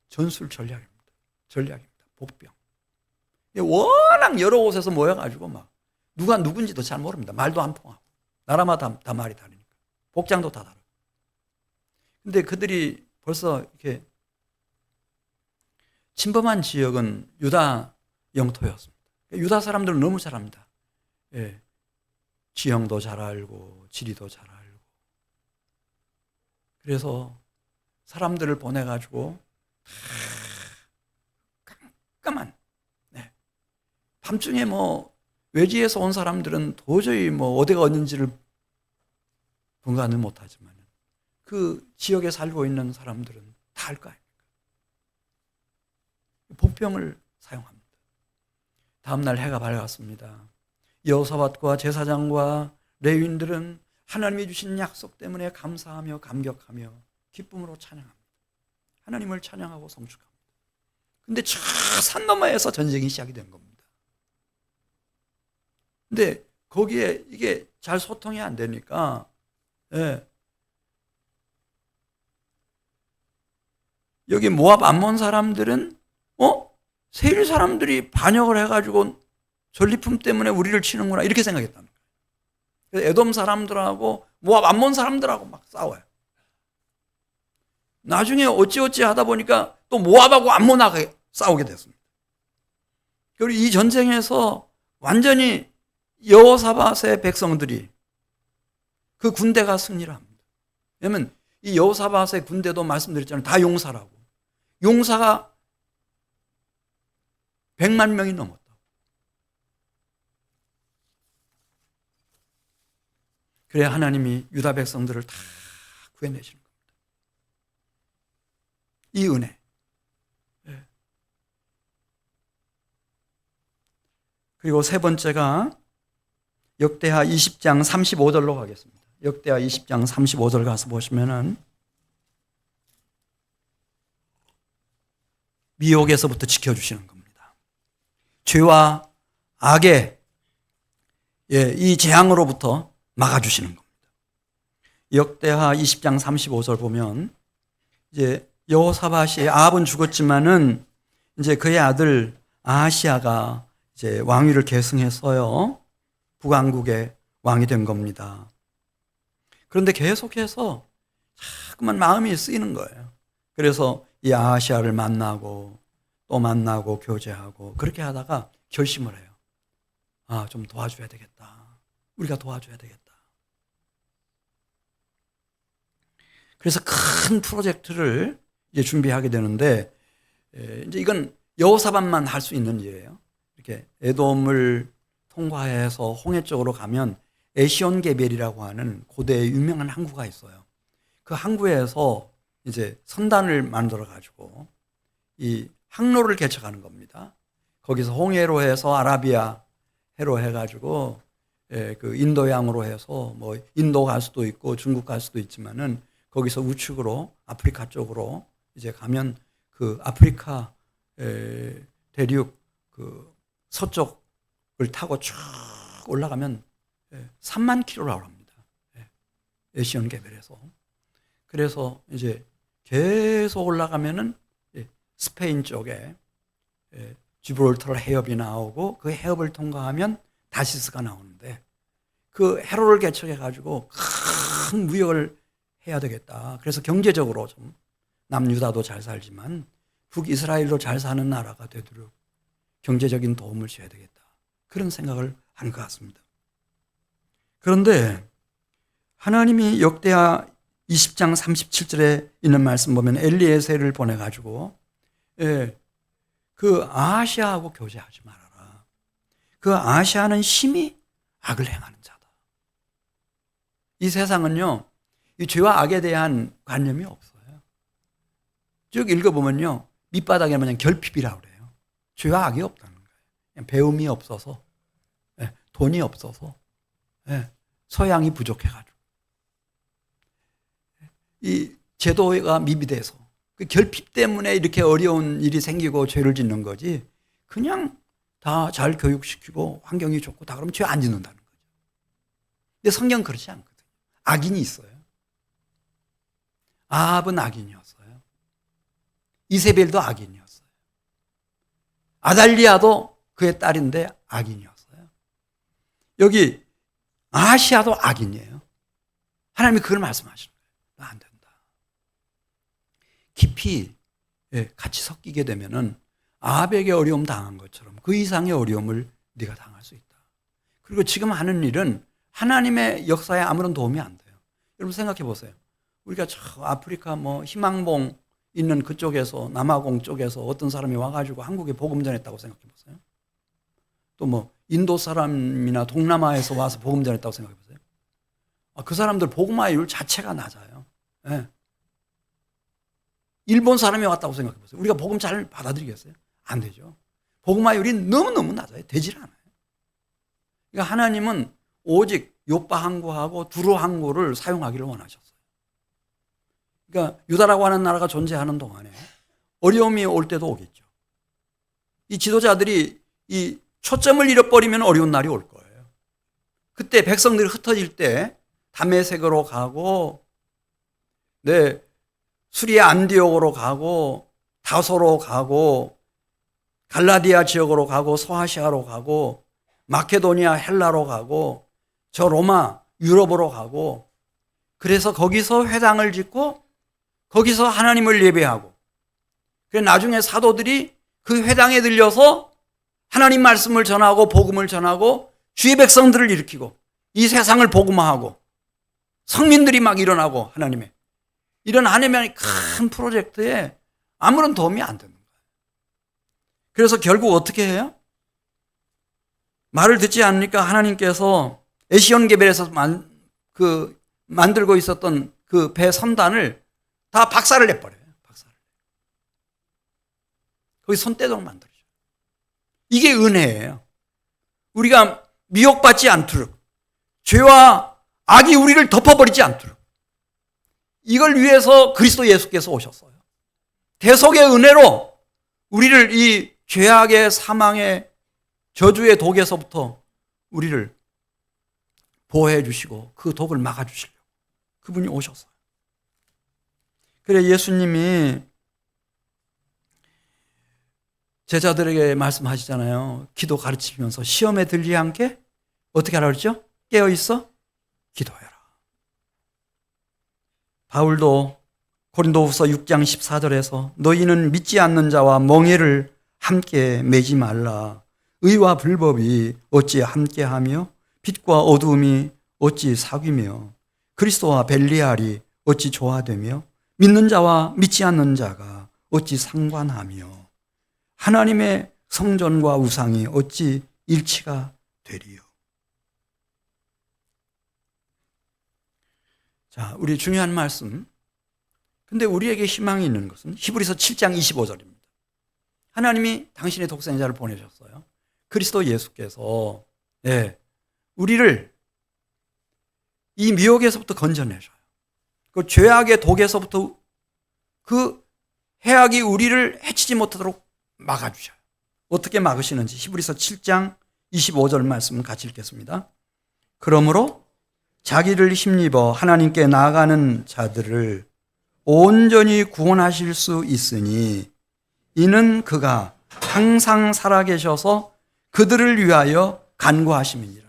전술 전략입니다. 복병. 워낙 여러 곳에서 모여가지고 막 누가 누군지도 잘 모릅니다. 말도 안 통하고 나라마다 다 말이 다르니까 복장도 다 다르고. 근데 그들이 벌써 이렇게 침범한 지역은 유다 영토였습니다. 유다 사람들은 너무 잘 압니다. 지형도 잘 알고 지리도 잘 알고. 그래서 사람들을 보내가지고 깜깜한 밤중에 외지에서 온 사람들은 도저히 어디가 어딘지를 분간을 못하지만 그 지역에 살고 있는 사람들은 다 알 거 아닙니까? 복병을 사용합니다. 다음날 해가 밝았습니다. 여호사밧과 제사장과 레위인들은 하나님이 주신 약속 때문에 감사하며 감격하며 기쁨으로 찬양합니다. 하나님을 찬양하고 성축합니다. 근데 저 산 너머에서 전쟁이 시작이 된 겁니다. 근데 거기에 이게 잘 소통이 안 되니까 여기 모압 암몬 사람들은 세일 사람들이 반역을 해가지고 전리품 때문에 우리를 치는구나 이렇게 생각했다는 거예요. 그래서 에돔 사람들하고 모압 암몬 사람들하고 막 싸워요. 나중에 어찌어찌 하다 보니까 또 모압하고 암몬하고 싸우게 됐습니다. 그리고 이 전쟁에서 완전히 여호사밧의 백성들이 그 군대가 승리를 합니다. 왜냐하면 이 여호사밧의 군대도 말씀드렸잖아요. 다 용사라고. 용사가 100만 명이 넘었다. 그래야 하나님이 유다 백성들을 다 구해내시는 겁니다. 이 은혜. 그리고 세 번째가 역대하 20장 35절로 가겠습니다. 역대하 20장 35절 가서 보시면은 미혹에서부터 지켜주시는 겁니다. 죄와 악의 이 재앙으로부터 막아주시는 겁니다. 역대하 20장 35절 보면 이제 여호사밧이 아합은 죽었지만은 이제 그의 아들 아하시아가 이제 왕위를 계승했어요. 북왕국의 왕이 된 겁니다. 그런데 계속해서 자꾸만 마음이 쓰이는 거예요. 그래서 이 아하시아를 만나고 또 만나고 교제하고 그렇게 하다가 결심을 해요. 좀 도와줘야 되겠다. 우리가 도와줘야 되겠다. 그래서 큰 프로젝트를 이제 준비하게 되는데, 이제 이건 여호사밧만 할 수 있는 일이에요. 이렇게 에돔을 통과해서 홍해 쪽으로 가면 에시온게벨이라고 하는 고대의 유명한 항구가 있어요. 그 항구에서 이제 선단을 만들어 가지고 이 항로를 개척하는 겁니다. 거기서 홍해로 해서 아라비아 해로 해가지고 그 인도양으로 해서 뭐 인도 갈 수도 있고 중국 갈 수도 있지만은 거기서 우측으로 아프리카 쪽으로 이제 가면 그 아프리카 대륙 그 서쪽을 타고 쭉 올라가면 3만 킬로라고 합니다. 에시온게벨에서. 그래서 이제 계속 올라가면은 스페인 쪽에 지브롤터 해협이 나오고 그 해협을 통과하면 다시스가 나오는데 그 해로를 개척해 가지고 큰 무역을 해야 되겠다. 그래서 경제적으로 좀 남유다도 잘 살지만 북이스라엘도 잘 사는 나라가 되도록 경제적인 도움을 줘야 되겠다. 그런 생각을 한 것 같습니다. 그런데 하나님이 역대하 20장 37절에 있는 말씀 보면 엘리에셀을 보내가지고 그 아하시아하고 교제하지 말아라. 그 아하시아는 심히 악을 행하는 자다. 이 세상은요, 이 죄와 악에 대한 관념이 없어요. 쭉 읽어보면요, 밑바닥에 그냥 결핍이라고 그래요. 죄와 악이 없다는 거예요. 그냥 배움이 없어서, 돈이 없어서, 소양이 부족해가지고. 이 제도가 미비돼서 그 결핍 때문에 이렇게 어려운 일이 생기고 죄를 짓는 거지 그냥 다 잘 교육시키고 환경이 좋고 다 그러면 죄 안 짓는다는 거죠. 근데 성경은 그렇지 않거든요. 악인이 있어요. 아합은 악인이었어요. 이세벨도 악인이었어요. 아달리아도 그의 딸인데 악인이었어요. 여기 아하시아도 악인이에요. 하나님이 그걸 말씀하시는 거예요. 안 된다. 깊이 같이 섞이게 되면은 아합에게 어려움 당한 것처럼 그 이상의 어려움을 네가 당할 수 있다. 그리고 지금 하는 일은 하나님의 역사에 아무런 도움이 안 돼요. 여러분 생각해 보세요. 우리가 저 아프리카 뭐 희망봉 있는 그쪽에서 남아공 쪽에서 어떤 사람이 와가지고 한국에 복음 전했다고 생각해 보세요. 또 뭐 인도 사람이나 동남아에서 와서 복음 전했다고 생각해 보세요. 그 사람들 복음화율 자체가 낮아요. 일본 사람이 왔다고 생각해 보세요. 우리가 복음 잘 받아들이겠어요? 안 되죠. 복음화율이 너무너무 낮아요. 되질 않아요. 그러니까 하나님은 오직 요빠 항구하고 두루 항구를 사용하기를 원하셨어요. 그러니까 유다라고 하는 나라가 존재하는 동안에 어려움이 올 때도 오겠죠. 이 지도자들이 이 초점을 잃어버리면 어려운 날이 올 거예요. 그때 백성들이 흩어질 때 다메섹으로 가고 수리아 안디옥으로 가고 다소로 가고 갈라디아 지역으로 가고 소아시아로 가고 마케도니아 헬라로 가고 저 로마 유럽으로 가고 그래서 거기서 회당을 짓고 거기서 하나님을 예배하고 그래서 나중에 사도들이 그 회당에 들려서 하나님 말씀을 전하고 복음을 전하고 주의 백성들을 일으키고 이 세상을 복음화하고 성민들이 막 일어나고 하나님의 이런 하나님의 큰 프로젝트에 아무런 도움이 안 되는 거예요. 그래서 결국 어떻게 해요? 말을 듣지 않으니까 하나님께서 에시온게벨에서 만들고 있었던 그 배 선단을 다 박살을 내버려요. 박살을. 거기 손떼도록 만들어줘요. 이게 은혜예요. 우리가 미혹받지 않도록 죄와 악이 우리를 덮어버리지 않도록 이걸 위해서 그리스도 예수께서 오셨어요. 대속의 은혜로 우리를 이 죄악의 사망의 저주의 독에서부터 우리를 보호해 주시고 그 독을 막아 주시려고 그분이 오셨어요. 그래 예수님이 제자들에게 말씀하시잖아요. 기도 가르치면서 시험에 들지 않게 어떻게 하라 그랬죠? 깨어있어 기도해라. 바울도 고린도후서 6장 14절에서 너희는 믿지 않는 자와 멍에를 함께 매지 말라. 의와 불법이 어찌 함께하며 빛과 어두움이 어찌 사귀며 그리스도와 벨리알이 어찌 조화되며 믿는 자와 믿지 않는 자가 어찌 상관하며 하나님의 성전과 우상이 어찌 일치가 되리요. 자, 우리 중요한 말씀. 근데 우리에게 희망이 있는 것은 히브리서 7장 25절입니다. 하나님이 당신의 독생자를 보내셨어요. 그리스도 예수께서 우리를 이 미혹에서부터 건져내셔요. 그 죄악의 독에서부터 그 해악이 우리를 해치지 못하도록 막아주셔요. 어떻게 막으시는지 히브리서 7장 25절 말씀 같이 읽겠습니다. 그러므로 자기를 힘입어 하나님께 나아가는 자들을 온전히 구원하실 수 있으니 이는 그가 항상 살아계셔서 그들을 위하여 간구하심이니라.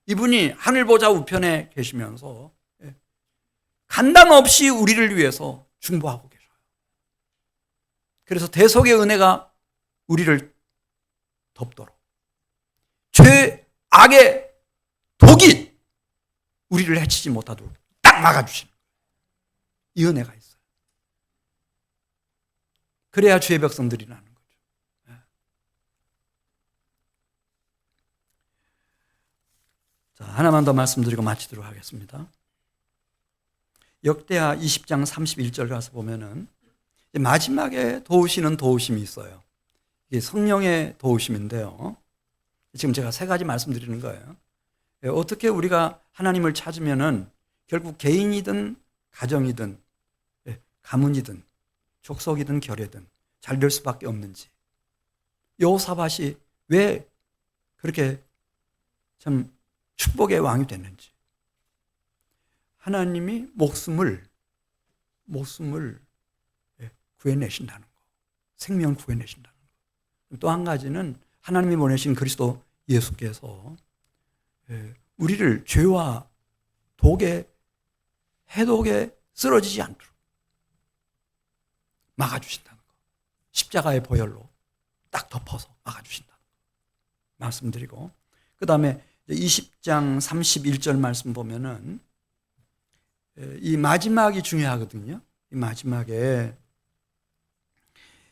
이분이 하늘 보좌 우편에 계시면서 간당 없이 우리를 위해서 중보하고 계셔요. 그래서 대속의 은혜가 우리를 덮도록 죄, 악의 독이 우리를 해치지 못하도록 딱 막아주시는 거예요. 이 은혜가 있어요. 그래야 주의 백성들이 나는 거죠. 자, 하나만 더 말씀드리고 마치도록 하겠습니다. 역대하 20장 31절 가서 보면은 마지막에 도우시는 도우심이 있어요. 이게 성령의 도우심인데요. 지금 제가 세 가지 말씀드리는 거예요. 어떻게 우리가 하나님을 찾으면은 결국 개인이든 가정이든 가문이든 족속이든 결여든 잘 될 수밖에 없는지, 여호사밧이 왜 그렇게 참 축복의 왕이 됐는지, 하나님이 목숨을 구해내신다는 거, 생명을 구해내신다는 거. 또 한 가지는 하나님이 보내신 그리스도 예수께서 우리를 죄와 독에 해독에 쓰러지지 않도록 막아주신다는 거. 십자가의 보혈로 딱 덮어서 막아주신다는 거 말씀드리고, 그 다음에 20장 31절 말씀 보면은 이 마지막이 중요하거든요. 이 마지막에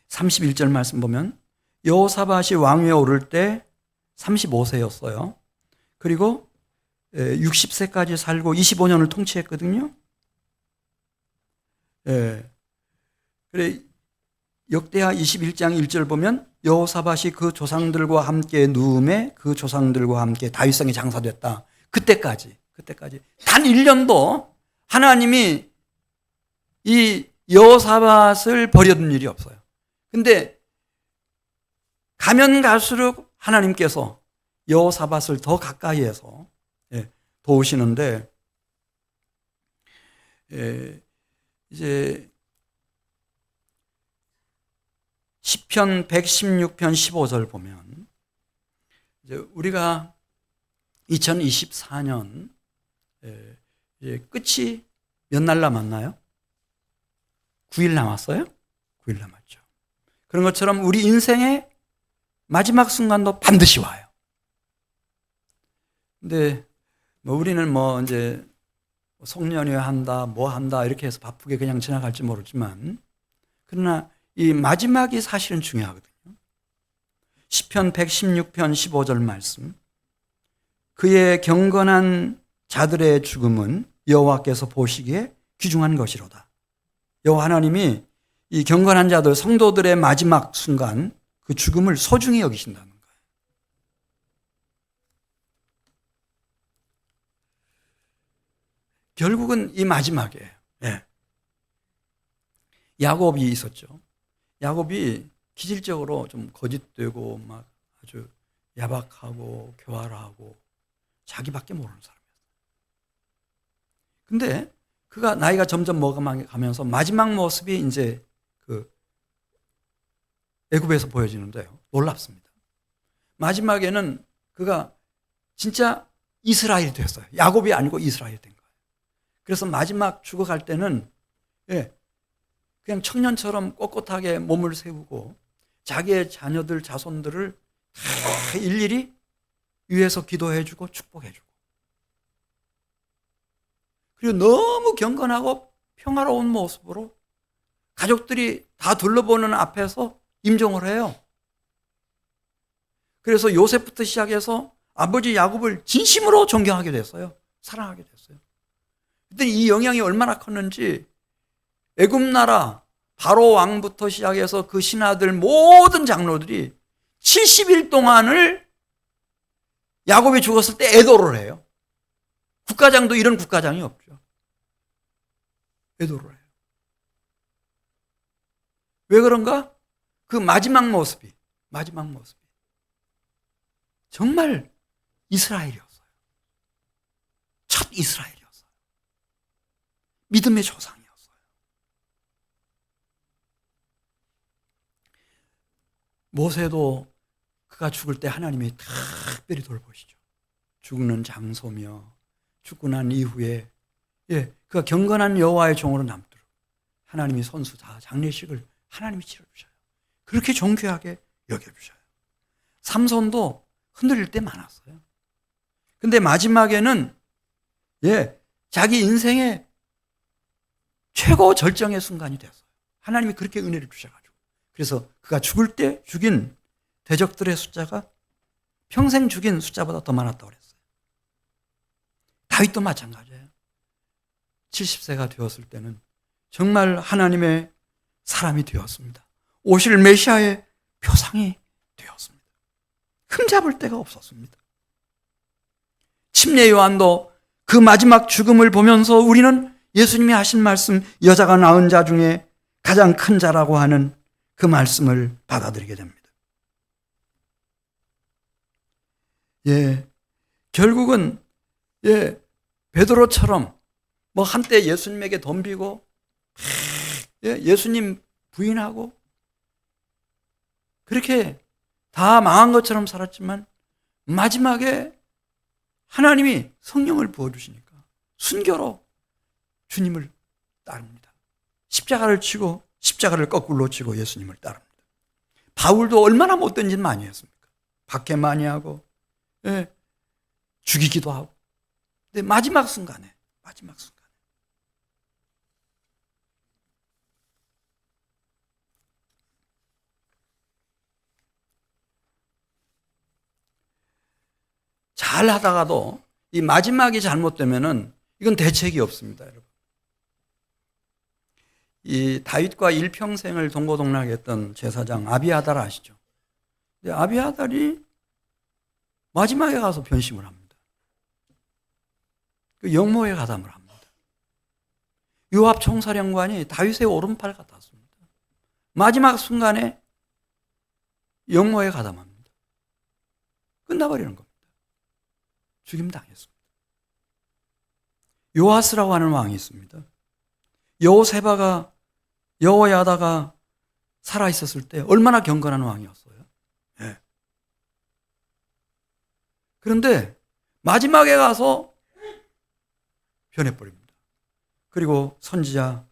31절 말씀 보면 여호사밧이 왕위에 오를 때 35세였어요. 그리고 60세까지 살고 25년을 통치했거든요. 그래 역대하 21장 1절 보면 여호사밧이 그 조상들과 함께 누움에 그 조상들과 함께 다윗성에 장사됐다. 그때까지 단 1년도 하나님이 이 여호사밧을 버려둔 일이 없어요. 근데 가면 갈수록 하나님께서 여호사밧을 더 가까이에서 도우시는데, 이제 시편 116편 15절 보면 이제 우리가 2024년 끝이 몇 날 남았나요? 9일 남았어요? 9일 남았죠. 그런 것처럼 우리 인생의 마지막 순간도 반드시 와요. 근데 우리는 이제 송년회 한다, 뭐 한다 이렇게 해서 바쁘게 그냥 지나갈지 모르지만, 그러나 이 마지막이 사실은 중요하거든요. 시편 116편 15절 말씀. 그의 경건한 자들의 죽음은 여호와께서 보시기에 귀중한 것이로다. 여호와 하나님이 이 경건한 자들, 성도들의 마지막 순간 그 죽음을 소중히 여기신다는 거예요. 결국은 이 마지막이에요. 야곱이 있었죠. 야곱이 기질적으로 좀 거짓되고 막 아주 야박하고 교활하고 자기밖에 모르는 사람이었어요. 근데 그가 나이가 점점 먹어가면서 마지막 모습이 이제 그 애굽에서 보여지는데요. 놀랍습니다. 마지막에는 그가 진짜 이스라엘이 됐어요. 야곱이 아니고 이스라엘이 된 거예요. 그래서 마지막 죽어갈 때는 그냥 청년처럼 꼿꼿하게 몸을 세우고 자기의 자녀들, 자손들을 다 일일이 위에서 기도해주고 축복해주고, 그리고 너무 경건하고 평화로운 모습으로 가족들이 다 둘러보는 앞에서 임종을 해요. 그래서 요셉부터 시작해서 아버지 야곱을 진심으로 존경하게 됐어요. 사랑하게 됐어요. 그때 이 영향이 얼마나 컸는지 애굽 나라 바로 왕부터 시작해서 그 신하들 모든 장로들이 70일 동안을 야곱이 죽었을 때 애도를 해요. 국가장도 이런 국가장이 없죠. 애도를 해요. 왜 그런가? 그 마지막 모습이 정말 이스라엘이었어요. 첫 이스라엘이었어요. 믿음의 조상이었어요. 모세도 그가 죽을 때 하나님이 특별히 돌보시죠. 죽는 장소며 죽고 난 이후에 그가 경건한 여호와의 종으로 남도록 하나님이 손수 다 장례식을 하나님이 치러주셔요. 그렇게 존귀하게 여겨주셔요. 삼손도 흔들릴 때 많았어요. 근데 마지막에는 자기 인생의 최고 절정의 순간이 됐어요. 하나님이 그렇게 은혜를 주셔가지고. 그래서 그가 죽을 때 죽인 대적들의 숫자가 평생 죽인 숫자보다 더 많았다고 그랬어요. 다윗도 마찬가지예요. 70세가 되었을 때는 정말 하나님의 사람이 되었습니다. 오실 메시아의 표상이 되었습니다. 흠잡을 데가 없었습니다. 침례 요한도 그 마지막 죽음을 보면서 우리는 예수님이 하신 말씀, 여자가 낳은 자 중에 가장 큰 자라고 하는 그 말씀을 받아들이게 됩니다. 결국은 베드로처럼 한때 예수님에게 덤비고 예수님 부인하고 그렇게 다 망한 것처럼 살았지만 마지막에 하나님이 성령을 부어주시니까 순교로 주님을 따릅니다. 십자가를 치고 십자가를 거꾸로 치고 예수님을 따릅니다. 바울도 얼마나 못된 짓 많이 했습니까? 박해 많이 하고 죽이기도 하고. 근데 마지막 순간에 잘 하다가도 이 마지막이 잘못되면은 이건 대책이 없습니다, 여러분. 이 다윗과 일평생을 동고동락했던 제사장 아비아달 아시죠? 근데 아비아달이 마지막에 가서 변심을 합니다. 그 영모에 가담을 합니다. 요압 총사령관이 다윗의 오른팔 같았습니다. 마지막 순간에 영모에 가담합니다. 끝나버리는 겁니다. 죽임당했습니다. 요아스라고 하는 왕이 있습니다. 여호세바가 여호야다가 살아있었을 때 얼마나 경건한 왕이었어요. 그런데 마지막에 가서 변해버립니다. 그리고 선지자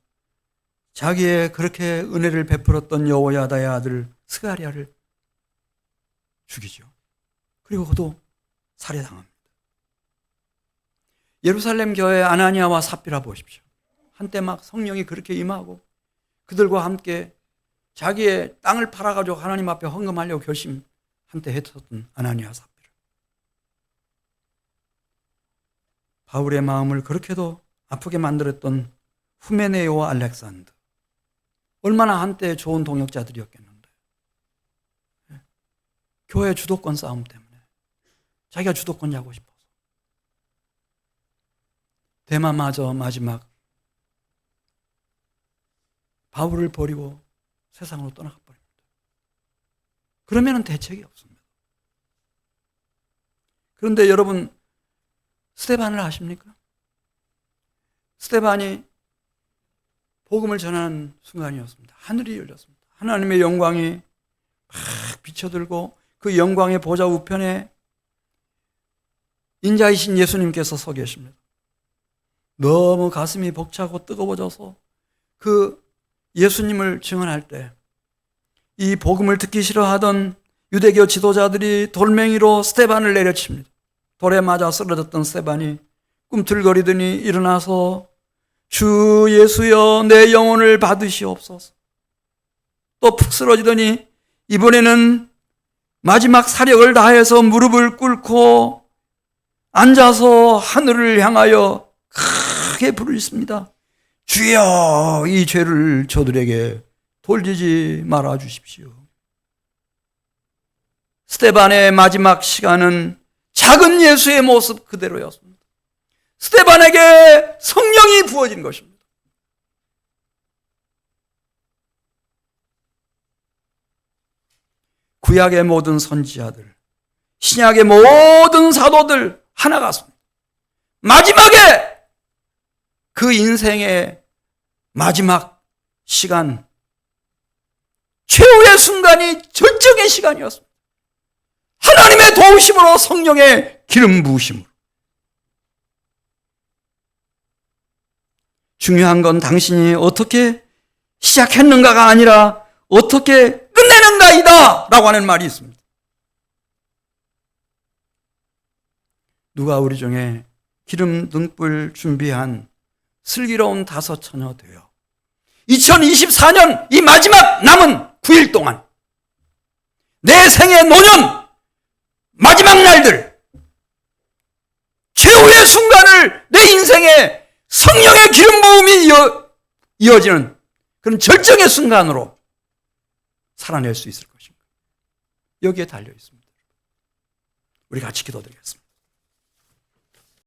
자기의 그렇게 은혜를 베풀었던 여호야다의 아들 스가랴를 죽이죠. 그리고 그도 살해당합니다. 예루살렘 교회 아나니아와 삽비라 보십시오. 한때 막 성령이 그렇게 임하고 그들과 함께 자기의 땅을 팔아가지고 하나님 앞에 헌금하려고 결심 한때 했었던 아나니아 삽비라. 바울의 마음을 그렇게도 아프게 만들었던 후메네오와 알렉산더. 얼마나 한때 좋은 동역자들이었겠는데. 교회 주도권 싸움 때문에 자기가 주도권 잡고 싶어서 데마마저 마지막 바울을 버리고 세상으로 떠나가 버립니다. 그러면은 대책이 없습니다. 그런데 여러분 스데반을 아십니까? 스데반이 복음을 전하는 순간이었습니다. 하늘이 열렸습니다. 하나님의 영광이 막 비춰들고 그 영광의 보좌 우편에 인자이신 예수님께서 서 계십니다. 너무 가슴이 벅차고 뜨거워져서 그 예수님을 증언할 때 이 복음을 듣기 싫어하던 유대교 지도자들이 돌멩이로 스데반을 내려칩니다. 돌에 맞아 쓰러졌던 스데반이 꿈틀거리더니 일어나서 주 예수여 내 영혼을 받으시옵소서. 또 푹 쓰러지더니 이번에는 마지막 사력을 다해서 무릎을 꿇고 앉아서 하늘을 향하여 크게 부르십니다. 주여 이 죄를 저들에게 돌리지 말아 주십시오. 스데반의 마지막 시간은 작은 예수의 모습 그대로였습니다. 스데반에게 성령이 부어진 것입니다. 구약의 모든 선지자들, 신약의 모든 사도들 하나 같습니다. 마지막에 그 인생의 마지막 시간, 최후의 순간이 절정의 시간이었습니다. 하나님의 도우심으로 성령의 기름 부으심으로. 중요한 건 당신이 어떻게 시작했는가가 아니라 어떻게 끝내는가이다 라고 하는 말이 있습니다. 누가 우리 중에 기름 등불 준비한 슬기로운 다섯 처녀 되어 2024년 이 마지막 남은 9일 동안 내 생의 노년 마지막 날들 최후의 순간을 내 인생에 성령의 기름 부음이 이어지는 그런 절정의 순간으로 살아낼 수 있을 것인가. 여기에 달려 있습니다. 우리 같이 기도드리겠습니다.